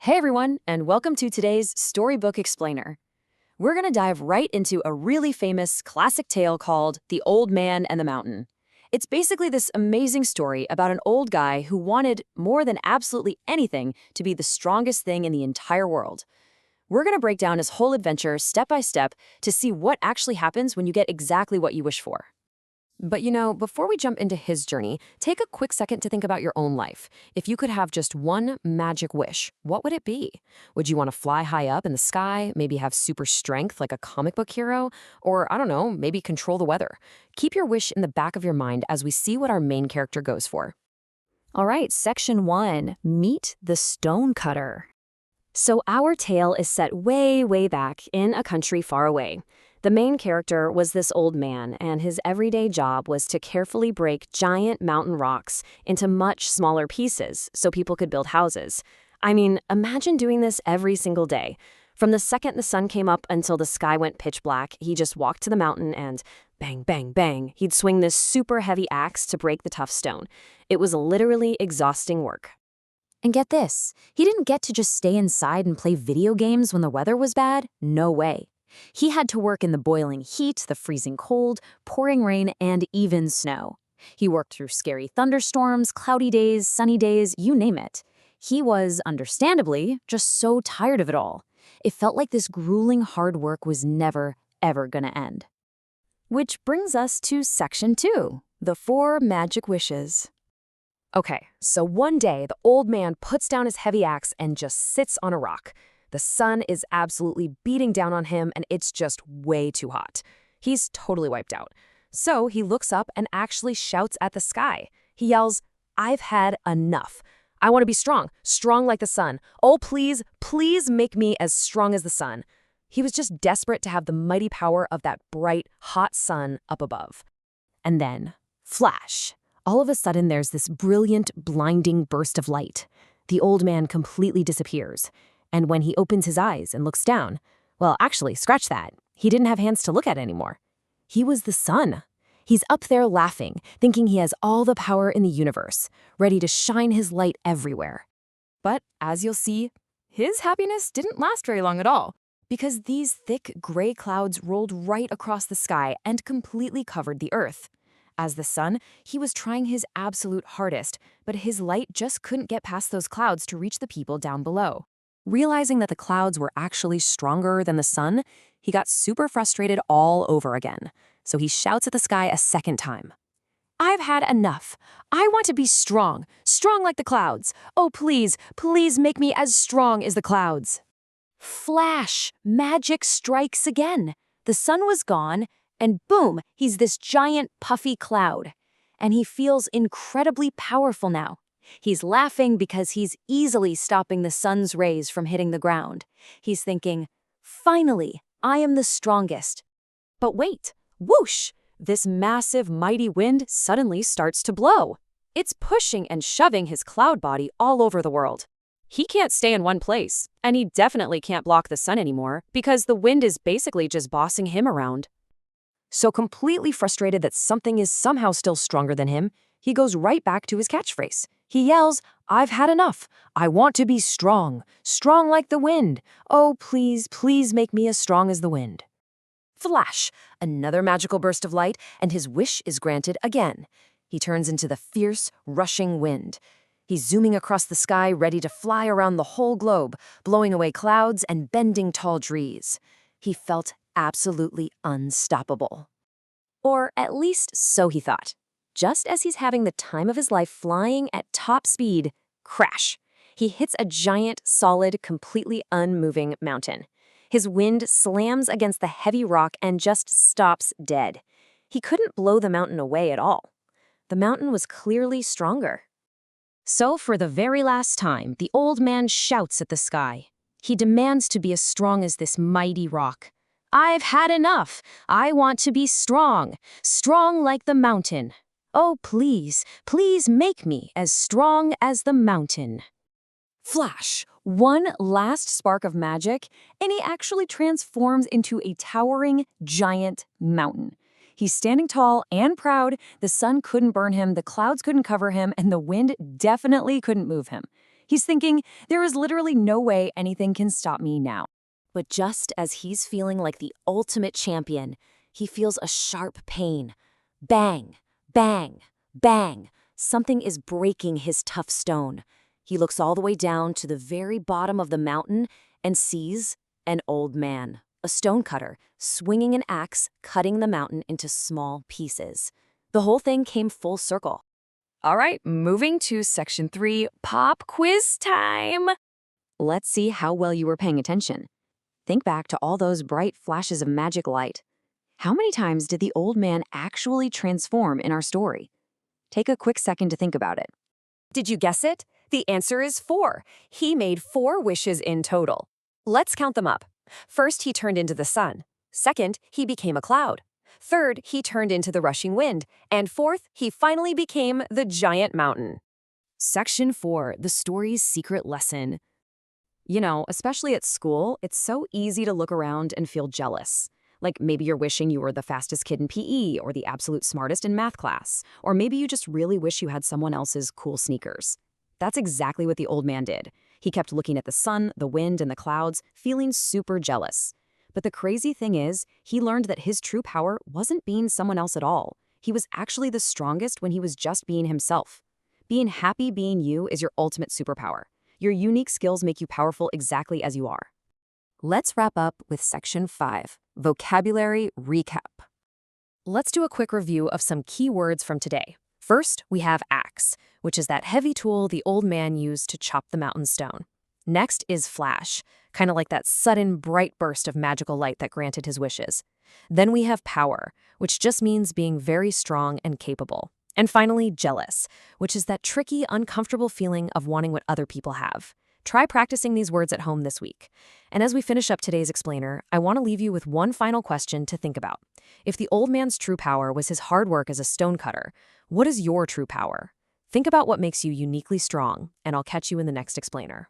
Hey everyone, and welcome to today's Storybook Explainer. We're going to dive right into a really famous classic tale called The Old Man and the Mountain. It's basically this amazing story about an old guy who wanted more than absolutely anything to be the strongest thing in the entire world. We're going to break down his whole adventure step by step to see what actually happens when you get exactly what you wish for. But before we jump into his journey, take a quick second to think about your own life. If you could have just one magic wish, what would it be? Would you want to fly high up in the sky, maybe have super strength like a comic book hero, or I don't know, maybe control the weather? Keep your wish in the back of your mind as we see what our main character goes for. All right, section 1, meet the stonecutter. So our tale is set way, way back in a country far away. The main character was this old man, and his everyday job was to carefully break giant mountain rocks into much smaller pieces so people could build houses. I mean, imagine doing this every single day. From the second the sun came up until the sky went pitch black, he just walked to the mountain and bang, bang, bang, he'd swing this super heavy axe to break the tough stone. It was literally exhausting work. And get this, he didn't get to just stay inside and play video games when the weather was bad. No way. He had to work in the boiling heat, the freezing cold, pouring rain, and even snow. He worked through scary thunderstorms, cloudy days, sunny days, you name it. He was, understandably, just so tired of it all. It felt like this grueling hard work was never, ever gonna end. Which brings us to section 2, the 4 magic wishes. Okay, so one day the old man puts down his heavy axe and just sits on a rock. The sun is absolutely beating down on him, and it's just way too hot. He's totally wiped out. So he looks up and actually shouts at the sky. He yells, "I've had enough. I want to be strong, strong like the sun. Oh, please, please make me as strong as the sun." He was just desperate to have the mighty power of that bright, hot sun up above. And then, flash. All of a sudden, there's this brilliant, blinding burst of light. The old man completely disappears. And when he opens his eyes and looks down, well, actually, scratch that. He didn't have hands to look at anymore. He was the sun. He's up there laughing, thinking he has all the power in the universe, ready to shine his light everywhere. But as you'll see, his happiness didn't last very long at all, because these thick gray clouds rolled right across the sky and completely covered the earth. As the sun, he was trying his absolute hardest, but his light just couldn't get past those clouds to reach the people down below. Realizing that the clouds were actually stronger than the sun, he got super frustrated all over again. So he shouts at the sky a second time. "I've had enough. I want to be strong, strong like the clouds. Oh, please, please make me as strong as the clouds." Flash! Magic strikes again. The sun was gone, and boom, he's this giant puffy cloud. And he feels incredibly powerful now. He's laughing because he's easily stopping the sun's rays from hitting the ground. He's thinking, "Finally, I am the strongest." But wait, whoosh! This massive, mighty wind suddenly starts to blow. It's pushing and shoving his cloud body all over the world. He can't stay in one place, and he definitely can't block the sun anymore because the wind is basically just bossing him around. So completely frustrated that something is somehow still stronger than him, he goes right back to his catchphrase. He yells, "I've had enough. I want to be strong, strong like the wind. Oh, please, please make me as strong as the wind." Flash! Another magical burst of light, and his wish is granted again. He turns into the fierce, rushing wind. He's zooming across the sky, ready to fly around the whole globe, blowing away clouds and bending tall trees. He felt absolutely unstoppable. Or at least so he thought. Just as he's having the time of his life flying at top speed, crash! He hits a giant, solid, completely unmoving mountain. His wind slams against the heavy rock and just stops dead. He couldn't blow the mountain away at all. The mountain was clearly stronger. So for the very last time, the old man shouts at the sky. He demands to be as strong as this mighty rock. "I've had enough. I want to be strong, strong like the mountain. Oh, please, please make me as strong as the mountain." Flash! One last spark of magic, and he actually transforms into a towering, giant mountain. He's standing tall and proud. The sun couldn't burn him, the clouds couldn't cover him, and the wind definitely couldn't move him. He's thinking, there is literally no way anything can stop me now. But just as he's feeling like the ultimate champion, he feels a sharp pain. Bang, bang, bang. Something is breaking his tough stone. He looks all the way down to the very bottom of the mountain and sees an old man, a stonecutter, swinging an axe, cutting the mountain into small pieces. The whole thing came full circle. All right, moving to section 3, pop quiz time. Let's see how well you were paying attention. Think back to all those bright flashes of magic light. How many times did the old man actually transform in our story? Take a quick second to think about it. Did you guess it? The answer is 4. He made 4 wishes in total. Let's count them up. First, he turned into the sun. Second, he became a cloud. Third, he turned into the rushing wind. And fourth, he finally became the giant mountain. Section 4, the story's secret lesson. You know, especially at school, it's so easy to look around and feel jealous. Like maybe you're wishing you were the fastest kid in PE or the absolute smartest in math class. Or maybe you just really wish you had someone else's cool sneakers. That's exactly what the old man did. He kept looking at the sun, the wind, and the clouds, feeling super jealous. But the crazy thing is, he learned that his true power wasn't being someone else at all. He was actually the strongest when he was just being himself. Being happy being you is your ultimate superpower. Your unique skills make you powerful exactly as you are. Let's wrap up with section 5, vocabulary recap. Let's do a quick review of some key words from today. First, we have axe, which is that heavy tool the old man used to chop the mountain stone. Next is flash, kind of like that sudden, bright burst of magical light that granted his wishes. Then we have power, which just means being very strong and capable. And finally, jealous, which is that tricky, uncomfortable feeling of wanting what other people have. Try practicing these words at home this week. And as we finish up today's explainer, I want to leave you with one final question to think about. If the old man's true power was his hard work as a stonecutter, what is your true power? Think about what makes you uniquely strong, and I'll catch you in the next explainer.